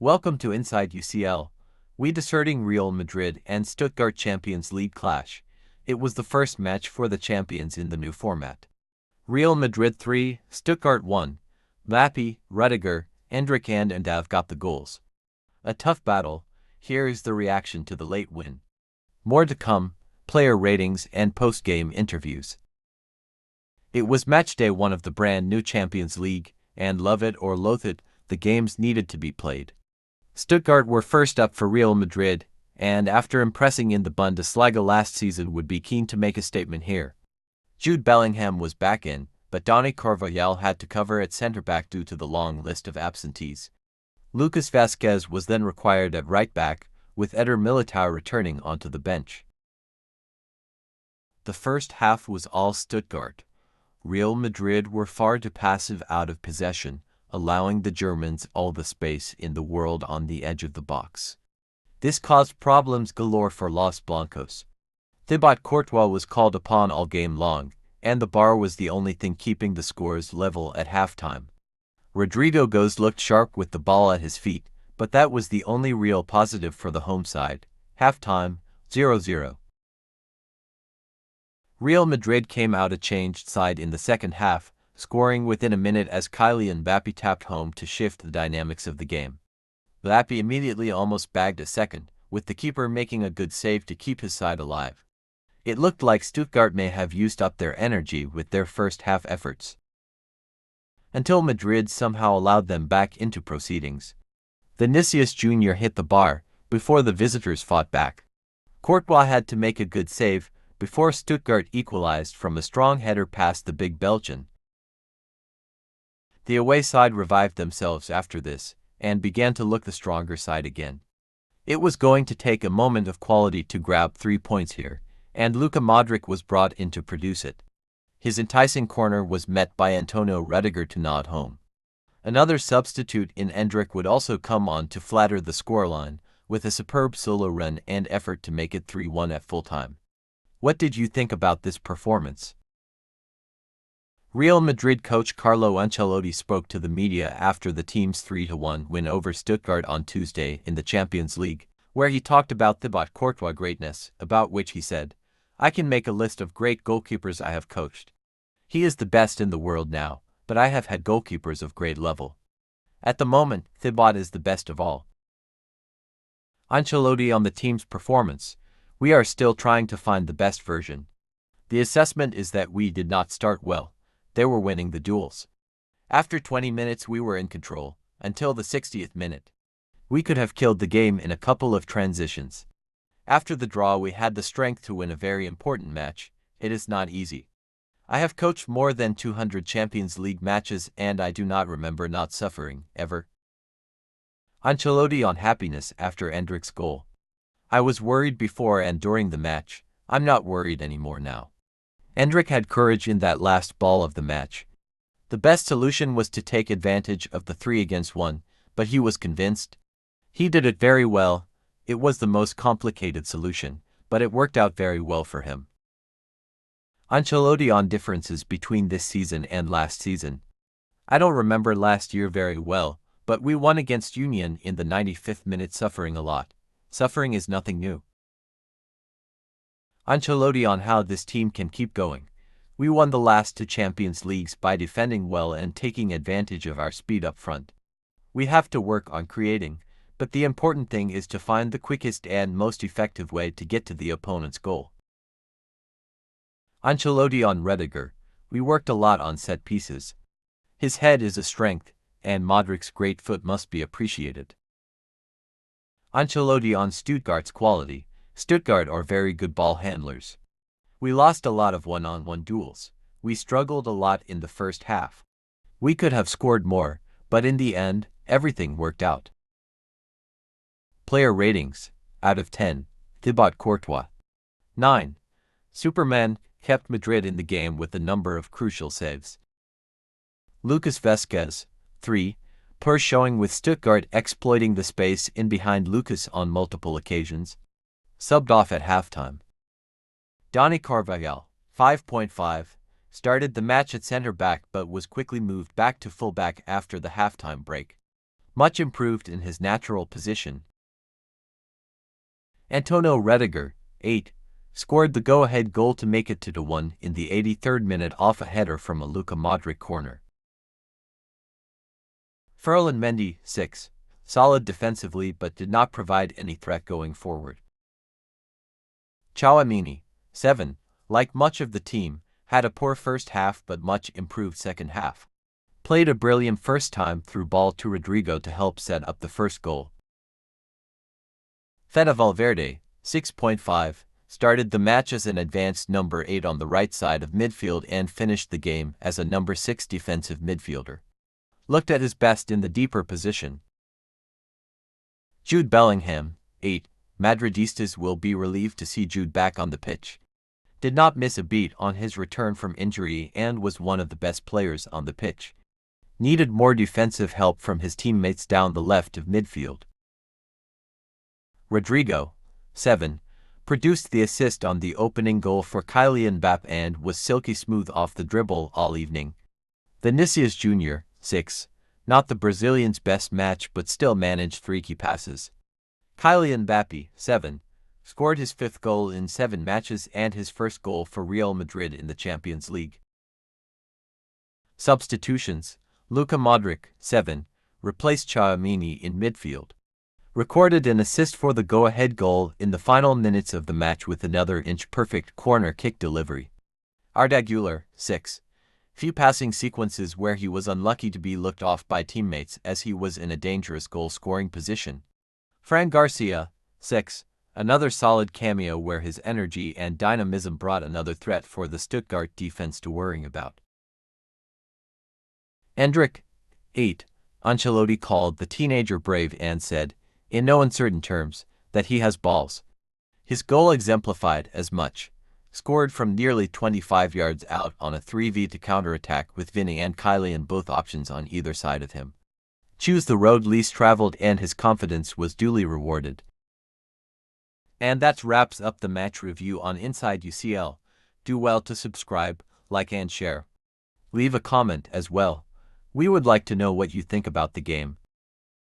Welcome to Inside UCL. We discerning Real Madrid and Stuttgart Champions League clash. It was the first match for the champions in the new format. Real Madrid 3, Stuttgart 1. Mbappe, Rudiger, Endrick and Mbappe got the goals. A tough battle. Here is the reaction to the late win. More to come, player ratings and post-game interviews. It was matchday 1 of the brand new Champions League, and love it or loathe it, the games needed to be played. Stuttgart were first up for Real Madrid, and after impressing in the Bundesliga last season would be keen to make a statement here. Jude Bellingham was back in, but Dani Carvajal had to cover at centre-back due to the long list of absentees. Lucas Vázquez was then required at right-back, with Eder Militao returning onto the bench. The first half was all Stuttgart. Real Madrid were far too passive out of possession, allowing the Germans all the space in the world on the edge of the box. This caused problems galore for Los Blancos. Thibaut Courtois was called upon all game long, and the bar was the only thing keeping the scores level at halftime. Rodrigo Goes looked sharp with the ball at his feet, but that was the only real positive for the home side. Halftime, 0-0. Real Madrid came out a changed side in the second half, scoring within a minute as Kylian Mbappe tapped home to shift the dynamics of the game. Mbappe immediately almost bagged a second, with the keeper making a good save to keep his side alive. It looked like Stuttgart may have used up their energy with their first half efforts, until Madrid somehow allowed them back into proceedings. Vinicius Jr. hit the bar before the visitors fought back. Courtois had to make a good save before Stuttgart equalized from a strong header past the big Belgian. The away side revived themselves after this, and began to look the stronger side again. It was going to take a moment of quality to grab 3 points here, and Luka Modric was brought in to produce it. His enticing corner was met by Antonio Rudiger to nod home. Another substitute in Endrick would also come on to flatter the scoreline, with a superb solo run and effort to make it 3-1 at full time. What did you think about this performance? Real Madrid coach Carlo Ancelotti spoke to the media after the team's 3-1 win over Stuttgart on Tuesday in the Champions League, where he talked about Thibaut Courtois' greatness, about which he said, "I can make a list of great goalkeepers I have coached. He is the best in the world now, but I have had goalkeepers of great level. At the moment, Thibaut is the best of all." Ancelotti on the team's performance. We are still trying to find the best version. The assessment is that we did not start well. They were winning the duels. After 20 minutes we were in control, until the 60th minute. We could have killed the game in a couple of transitions. After the draw we had the strength to win a very important match. It is not easy. I have coached more than 200 Champions League matches and I do not remember not suffering, ever. Ancelotti on happiness after Endrick's goal. I was worried before and during the match. I'm not worried anymore now. Endrick had courage in that last ball of the match. The best solution was to take advantage of the 3-against-1, but he was convinced. He did it very well. It was the most complicated solution, but it worked out very well for him. Ancelotti on differences between this season and last season. I don't remember last year very well, but we won against Union in the 95th minute suffering a lot. Suffering is nothing new. Ancelotti on how this team can keep going. We won the last 2 Champions Leagues by defending well and taking advantage of our speed up front. We have to work on creating, but the important thing is to find the quickest and most effective way to get to the opponent's goal. Ancelotti on Rudiger. We worked a lot on set pieces. His head is a strength, and Modric's great foot must be appreciated. Ancelotti on Stuttgart's quality. Stuttgart are very good ball handlers. We lost a lot of one-on-one duels. We struggled a lot in the first half. We could have scored more, but in the end, everything worked out. Player ratings. Out of 10, Thibaut Courtois. 9. Superman kept Madrid in the game with a number of crucial saves. Lucas Vázquez. 3. Poor showing with Stuttgart exploiting the space in behind Lucas on multiple occasions. Subbed off at halftime. Dani Carvajal, 5.5, started the match at center-back but was quickly moved back to full-back after the halftime break. much improved in his natural position. Antonio Rüdiger, 8, scored the go-ahead goal to make it 2-1 in the 83rd minute off a header from a Luka Modric corner. Ferland Mendy, 6, solid defensively but did not provide any threat going forward. Tchouaméni, 7, like much of the team, had a poor first half but much improved second half. Played a brilliant first time through ball to Rodrigo to help set up the first goal. Fede Valverde, 6.5, started the match as an advanced number 8 on the right side of midfield and finished the game as a number 6 defensive midfielder. Looked at his best in the deeper position. Jude Bellingham, 8, Madridistas will be relieved to see Jude back on the pitch. Did not miss a beat on his return from injury and was one of the best players on the pitch. Needed more defensive help from his teammates down the left of midfield. Rodrigo, 7, produced the assist on the opening goal for Kylian Mbappe and was silky smooth off the dribble all evening. Vinicius Jr., 6, not the Brazilian's best match but still managed 3 key passes. Kylian Mbappe, 7, scored his 5th goal in 7 matches and his first goal for Real Madrid in the Champions League. Substitutions: Luka Modric, 7, replaced Tchouaméni in midfield. Recorded an assist for the go-ahead goal in the final minutes of the match with another inch-perfect corner kick delivery. Arda Güler, 6, few passing sequences where he was unlucky to be looked off by teammates as he was in a dangerous goal-scoring position. Fran Garcia, 6, another solid cameo where his energy and dynamism brought another threat for the Stuttgart defense to worrying about. Endrick, 8, Ancelotti called the teenager brave and said, in no uncertain terms, that he has balls. His goal exemplified as much. Scored from nearly 25 yards out on a 3v to counter-attack with Vinny and Kylian both options on either side of him. Choose the road least traveled and his confidence was duly rewarded. And that wraps up the match review on Inside UCL. Do well to subscribe, like and share. Leave a comment as well. We would like to know what you think about the game.